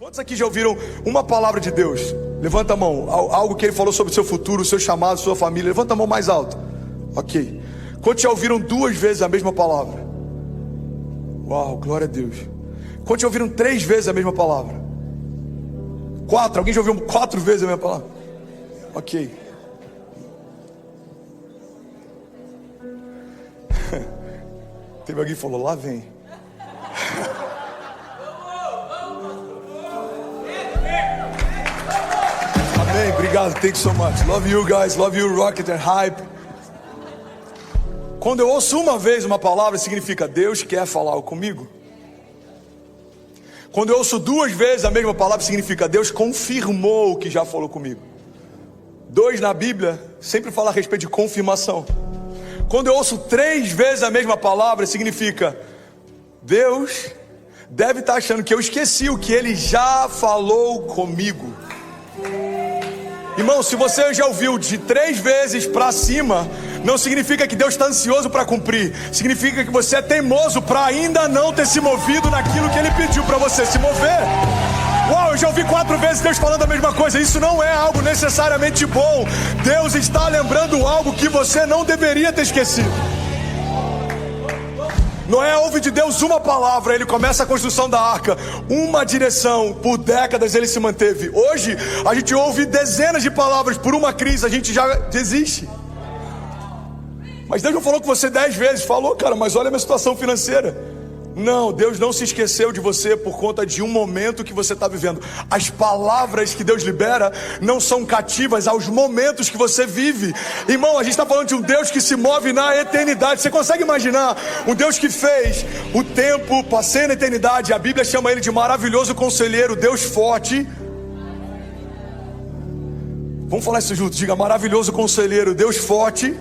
Quantos aqui já ouviram uma palavra de Deus? Levanta a mão. Algo que Ele falou sobre o seu futuro, o seu chamado, sua família. Levanta a mão mais alto. Ok. Quantos já ouviram 2 vezes a mesma palavra? Uau, glória a Deus. Quantos já ouviram 3 vezes a mesma palavra? 4. Alguém já ouviu 4 vezes a mesma palavra? Ok. Teve alguém que falou, lá vem. Amém, obrigado, thank you so much. Love you guys, love you, Rocket and Hype. Quando eu ouço uma vez uma palavra, significa Deus quer falar comigo. Quando eu ouço 2 vezes a mesma palavra, significa Deus confirmou o que já falou comigo. 2 na Bíblia sempre fala a respeito de confirmação. Quando eu ouço 3 vezes a mesma palavra, significa Deus deve estar achando que eu esqueci o que Ele já falou comigo. Irmão, se você já ouviu de 3 vezes para cima, não significa que Deus está ansioso para cumprir. Significa que você é teimoso para ainda não ter se movido naquilo que Ele pediu para você se mover. Uau, eu já ouvi 4 vezes Deus falando a mesma coisa. Isso não é algo necessariamente bom. Deus está lembrando algo que você não deveria ter esquecido. Noé ouve de Deus uma palavra, ele começa a construção da arca. Uma direção, por décadas ele se manteve. Hoje, a gente ouve dezenas de palavras, por uma crise a gente já desiste. Mas Deus não falou com você 10 vezes. Falou, cara, mas olha a minha situação financeira. Não, Deus não se esqueceu de você por conta de um momento que você está vivendo. As palavras que Deus libera não são cativas aos momentos que você vive. Irmão, a gente está falando de um Deus que se move na eternidade. Você consegue imaginar um Deus que fez o tempo, passei na eternidade. A Bíblia chama Ele de maravilhoso conselheiro, Deus forte. Vamos falar isso juntos, diga maravilhoso conselheiro, Deus forte.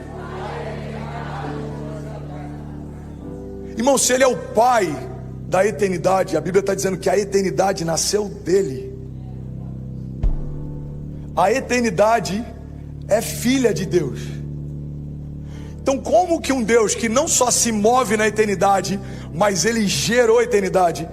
Irmão, se Ele é o Pai da eternidade, a Bíblia está dizendo que a eternidade nasceu dEle. A eternidade é filha de Deus. Então como que um Deus que não só se move na eternidade, mas Ele gerou a eternidade,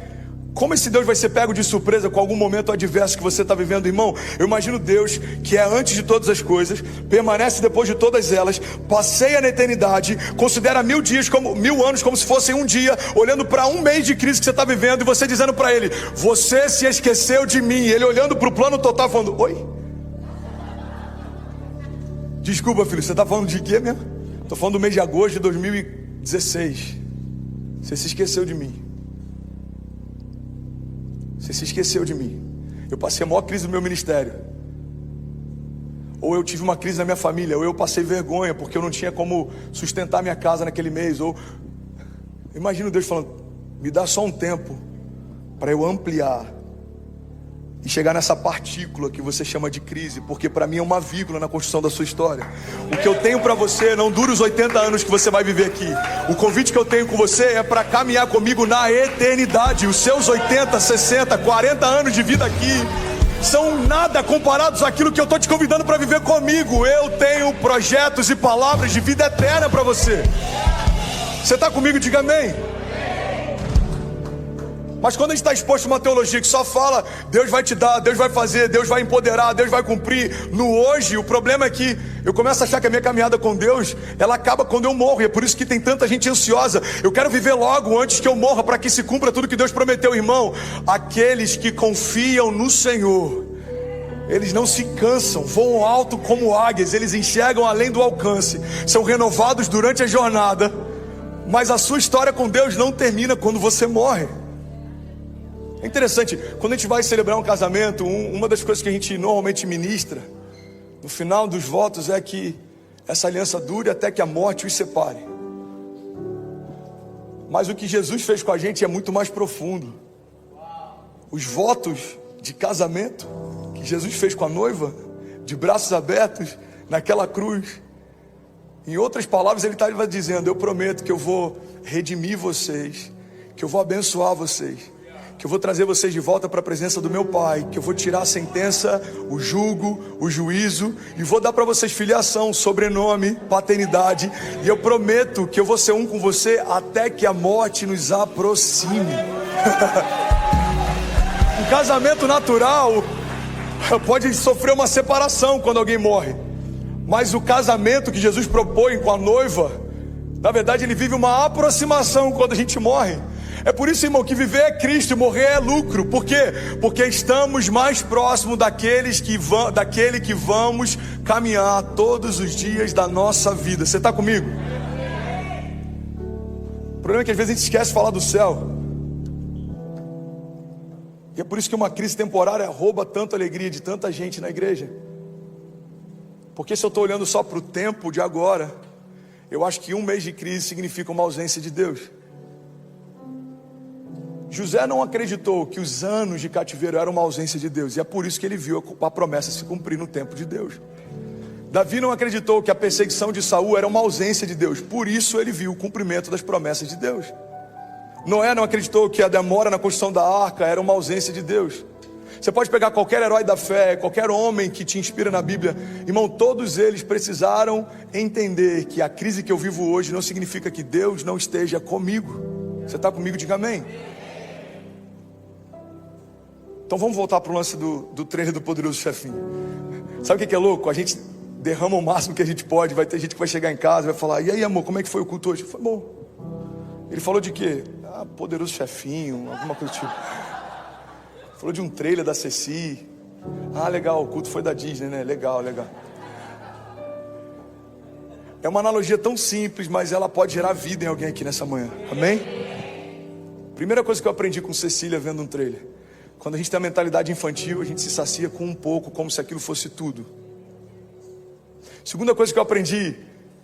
como esse Deus vai ser pego de surpresa com algum momento adverso que você está vivendo, irmão? Eu imagino Deus que é antes de todas as coisas, permanece depois de todas elas, passeia na eternidade, considera 1000 dias como 1000 anos como se fossem um dia, olhando para um mês de crise que você está vivendo e você dizendo para Ele, você se esqueceu de mim. E Ele olhando para o plano total falando, oi? Desculpa, filho, você está falando de quê mesmo? Estou falando do mês de agosto de 2016. Você se esqueceu de mim. Você se esqueceu de mim. Eu passei a maior crise do meu ministério. Ou eu tive uma crise na minha família. Ou eu passei vergonha porque eu não tinha como sustentar minha casa naquele mês. Ou imagino Deus falando, me dá só um tempo para eu ampliar e chegar nessa partícula que você chama de crise, porque para mim é uma vírgula na construção da sua história. O que eu tenho para você não dura os 80 anos que você vai viver aqui. O convite que eu tenho com você é para caminhar comigo na eternidade. Os seus 80, 60, 40 anos de vida aqui são nada comparados àquilo que eu estou te convidando para viver comigo. Eu tenho projetos e palavras de vida eterna para você. Você está comigo? Diga amém. Mas quando a gente está exposto a uma teologia que só fala, Deus vai te dar, Deus vai fazer, Deus vai empoderar, Deus vai cumprir, no hoje, o problema é que eu começo a achar que a minha caminhada com Deus, ela acaba quando eu morro, e é por isso que tem tanta gente ansiosa. Eu quero viver logo antes que eu morra, para que se cumpra tudo que Deus prometeu, irmão. Aqueles que confiam no Senhor, eles não se cansam, voam alto como águias, eles enxergam além do alcance, são renovados durante a jornada, mas a sua história com Deus não termina quando você morre. É interessante, quando a gente vai celebrar um casamento, uma das coisas que a gente normalmente ministra no final dos votos é que essa aliança dure até que a morte os separe. Mas o que Jesus fez com a gente é muito mais profundo. Os votos de casamento que Jesus fez com a noiva, de braços abertos naquela cruz, em outras palavras ele estava dizendo, eu prometo que eu vou redimir vocês, que eu vou abençoar vocês, que eu vou trazer vocês de volta para a presença do meu Pai, que eu vou tirar a sentença, o julgo, o juízo, e vou dar para vocês filiação, sobrenome, paternidade, e eu prometo que eu vou ser um com você até que a morte nos aproxime. O casamento natural pode sofrer uma separação quando alguém morre, mas o casamento que Jesus propõe com a noiva, na verdade ele vive uma aproximação quando a gente morre. É por isso, irmão, que viver é Cristo e morrer é lucro. Por quê? Porque estamos mais próximos daquele que vamos caminhar todos os dias da nossa vida. Você está comigo? O problema é que às vezes a gente esquece de falar do céu. E é por isso que uma crise temporária rouba tanta alegria de tanta gente na igreja. Porque se eu estou olhando só para o tempo de agora, eu acho que um mês de crise significa uma ausência de Deus. José não acreditou que os anos de cativeiro eram uma ausência de Deus, e é por isso que ele viu a promessa se cumprir no tempo de Deus. Davi não acreditou que a perseguição de Saul era uma ausência de Deus, por isso ele viu o cumprimento das promessas de Deus. Noé não acreditou que a demora na construção da arca era uma ausência de Deus. Você pode pegar qualquer herói da fé, qualquer homem que te inspira na Bíblia, irmão, todos eles precisaram entender que a crise que eu vivo hoje não significa que Deus não esteja comigo. Você está comigo? Diga amém. Então vamos voltar para o lance do trailer do Poderoso Chefinho. Sabe o que é louco? A gente derrama o máximo que a gente pode. Vai ter gente que vai chegar em casa e vai falar: e aí, amor, como é que foi o culto hoje? Foi bom. Ele falou de quê? Poderoso Chefinho, alguma coisa do tipo. Falou de um trailer da Ceci. Legal, o culto foi da Disney, né? Legal. É uma analogia tão simples, mas ela pode gerar vida em alguém aqui nessa manhã. Amém? Primeira coisa que eu aprendi com Cecília vendo um trailer: quando a gente tem a mentalidade infantil, a gente se sacia com um pouco, como se aquilo fosse tudo. Segunda coisa que eu aprendi,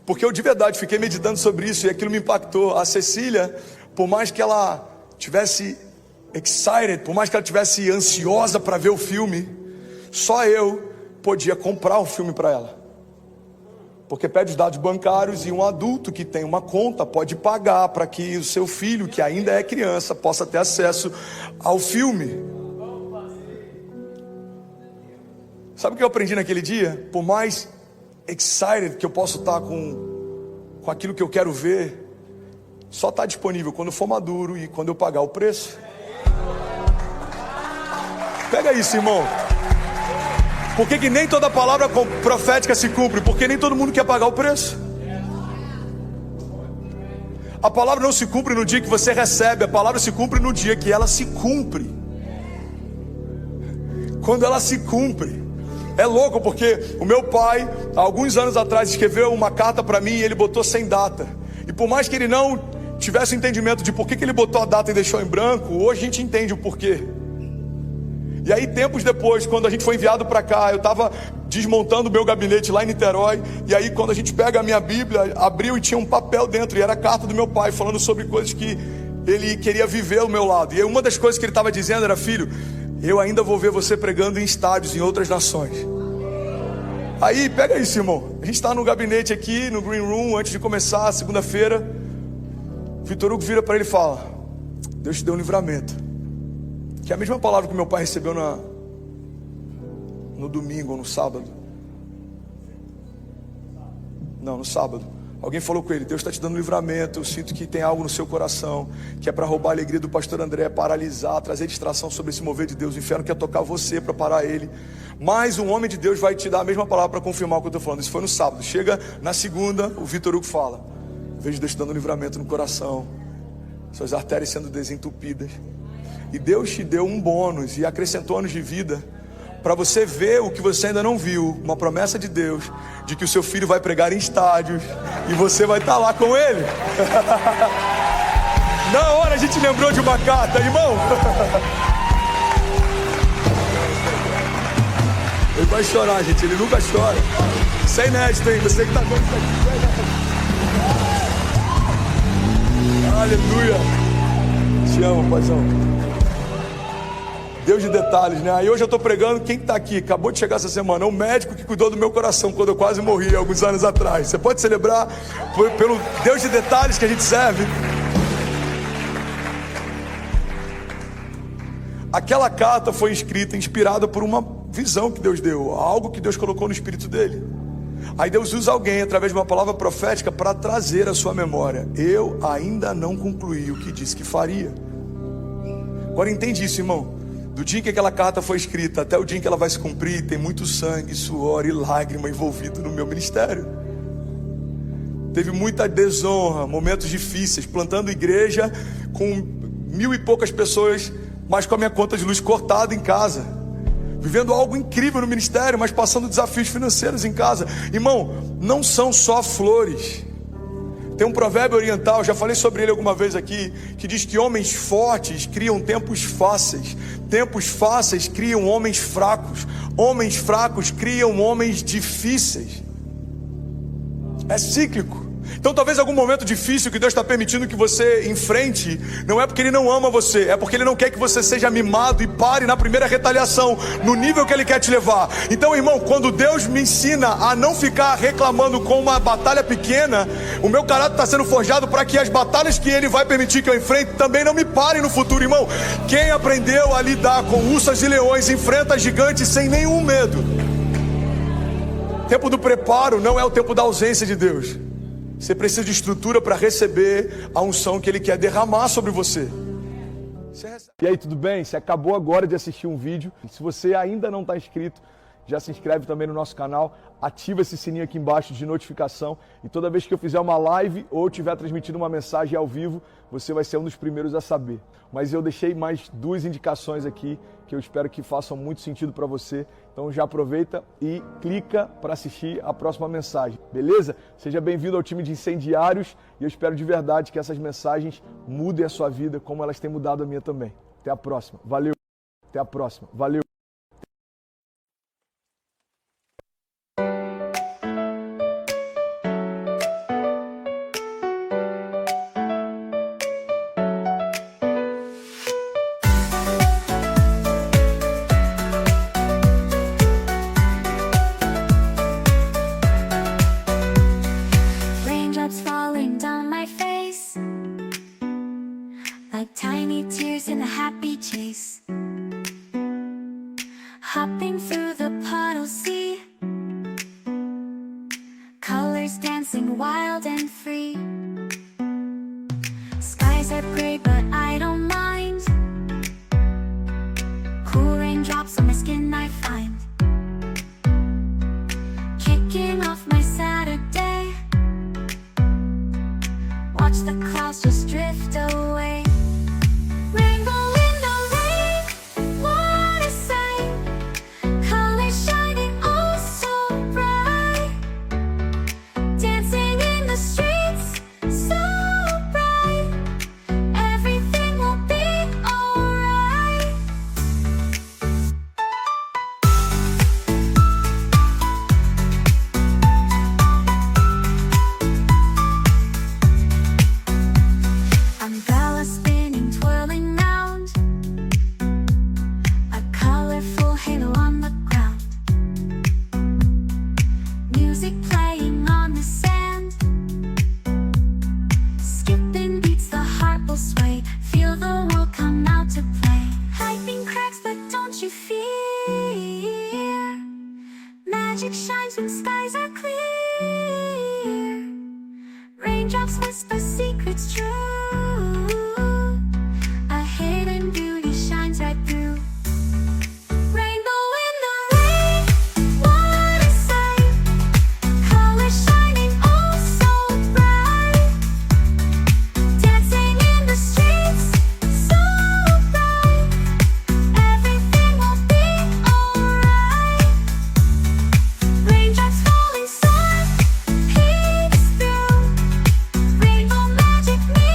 porque eu de verdade fiquei meditando sobre isso e aquilo me impactou. A Cecília, por mais que ela tivesse excited, por mais que ela tivesse ansiosa para ver o filme, só eu podia comprar o filme para ela. Porque pede os dados bancários e um adulto que tem uma conta pode pagar para que o seu filho, que ainda é criança, possa ter acesso ao filme. Sabe o que eu aprendi naquele dia? Por mais excited que eu possa estar com aquilo que eu quero ver, só está disponível quando eu for maduro e quando eu pagar o preço. Pega isso, irmão. Por que nem toda palavra profética se cumpre? Porque nem todo mundo quer pagar o preço. A palavra não se cumpre no dia que você recebe, a palavra se cumpre no dia que ela se cumpre. Quando ela se cumpre. É louco porque o meu pai, há alguns anos atrás, escreveu uma carta para mim e ele botou sem data. E por mais que ele não tivesse entendimento de por que ele botou a data e deixou em branco, hoje a gente entende o porquê. E aí tempos depois, quando a gente foi enviado para cá, eu estava desmontando o meu gabinete lá em Niterói. E aí quando a gente pega a minha Bíblia, abriu e tinha um papel dentro, e era a carta do meu pai, falando sobre coisas que ele queria viver ao meu lado. E aí uma das coisas que ele estava dizendo era: filho, eu ainda vou ver você pregando em estádios em outras nações. Aí pega isso, irmão. A gente está no gabinete aqui, no Green Room, antes de começar, segunda-feira. Vitor Hugo vira para ele e fala: Deus te deu um livramento. Que é a mesma palavra que meu pai recebeu no domingo ou no sábado. Não, no sábado. Alguém falou com ele: Deus está te dando um livramento. Eu sinto que tem algo no seu coração que é para roubar a alegria do pastor André, paralisar, trazer distração sobre esse mover de Deus. O inferno quer tocar você para parar ele. Mas um homem de Deus vai te dar a mesma palavra para confirmar o que eu estou falando. Isso foi no sábado. Chega na segunda, o Vitor Hugo fala: vejo Deus te dando um livramento no coração, suas artérias sendo desentupidas. E Deus te deu um bônus e acrescentou anos de vida para você ver o que você ainda não viu. Uma promessa de Deus de que o seu filho vai pregar em estádios e você vai estar lá com ele. Na hora a gente lembrou de uma carta, irmão. Ele vai chorar, gente. Ele nunca chora. Isso é inédito, hein? Você que está vendo isso aqui. Aleluia. Te amo, paizão. Deus de detalhes, né? Aí hoje eu estou pregando, quem está aqui, acabou de chegar essa semana, é o médico que cuidou do meu coração quando eu quase morri alguns anos atrás. Você pode celebrar pelo Deus de detalhes que a gente serve. Aquela carta foi escrita, inspirada por uma visão que Deus deu, algo que Deus colocou no espírito dele. Aí Deus usa alguém através de uma palavra profética para trazer à sua memória: eu ainda não concluí o que disse que faria. Agora entende isso, irmão. Do dia em que aquela carta foi escrita até o dia em que ela vai se cumprir, tem muito sangue, suor e lágrima envolvido no meu ministério. Teve muita desonra, momentos difíceis, plantando igreja com 1000 e poucas pessoas, mas com a minha conta de luz cortada em casa. Vivendo algo incrível no ministério, mas passando desafios financeiros em casa. Irmão, não são só flores. Tem um provérbio oriental, já falei sobre ele alguma vez aqui, que diz que homens fortes criam tempos fáceis criam homens fracos criam homens difíceis. É cíclico. Então talvez algum momento difícil que Deus está permitindo que você enfrente, não é porque Ele não ama você, é porque Ele não quer que você seja mimado e pare na primeira retaliação, no nível que Ele quer te levar. Então, irmão, quando Deus me ensina a não ficar reclamando com uma batalha pequena, o meu caráter está sendo forjado para que as batalhas que Ele vai permitir que eu enfrente também não me parem no futuro, irmão. Quem aprendeu a lidar com ursas e leões enfrenta gigantes sem nenhum medo. O tempo do preparo não é o tempo da ausência de Deus. Você precisa de estrutura para receber a unção que Ele quer derramar sobre você. E aí, tudo bem? Você acabou agora de assistir um vídeo. Se você ainda não está inscrito, já se inscreve também no nosso canal. Ativa esse sininho aqui embaixo de notificação. E toda vez que eu fizer uma live ou estiver transmitindo uma mensagem ao vivo, você vai ser um dos primeiros a saber. Mas eu deixei mais 2 indicações aqui que eu espero que façam muito sentido para você. Então já aproveita e clica para assistir a próxima mensagem, beleza? Seja bem-vindo ao time de incendiários e eu espero de verdade que essas mensagens mudem a sua vida como elas têm mudado a minha também. Até a próxima. Valeu. Até a próxima. Valeu. Like tiny tears in a happy chase, hopping through the puddle sea, colors dancing wild and free. Skies are gray but I don't mind, cool raindrops on my skin I find, kicking off my Saturday, watch the clouds just drift away. Rainbow in the rain, what a sight, colors shining oh so bright, dancing in the streets so bright, everything will be alright. Umbrella spinning, twirling round, a colorful halo on the ground, music playing on the sand, skipping beats, the heart will sway, feel the world come out to play. Lightning cracks but don't you fear, magic shines when skies are clear, raindrops whisper secrets true, a hidden beauty shines right through. Rainbow in the rain, what a sight, colors shining oh so bright, dancing in the streets so bright, everything will be alright. Raindrops falling soft, peeks through, rainbow magic me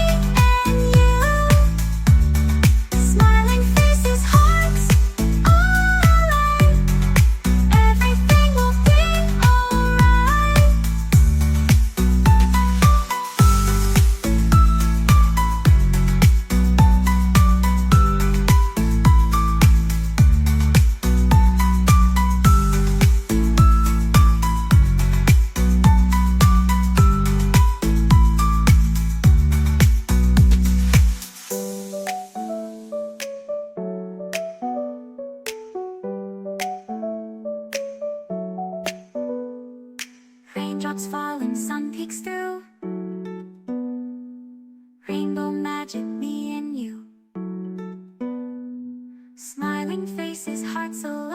and you, smiling faces, hearts alight, everything will be alright. Raindrops falling, sun peeks through, rainbow magic me and you, smiling hearts alive.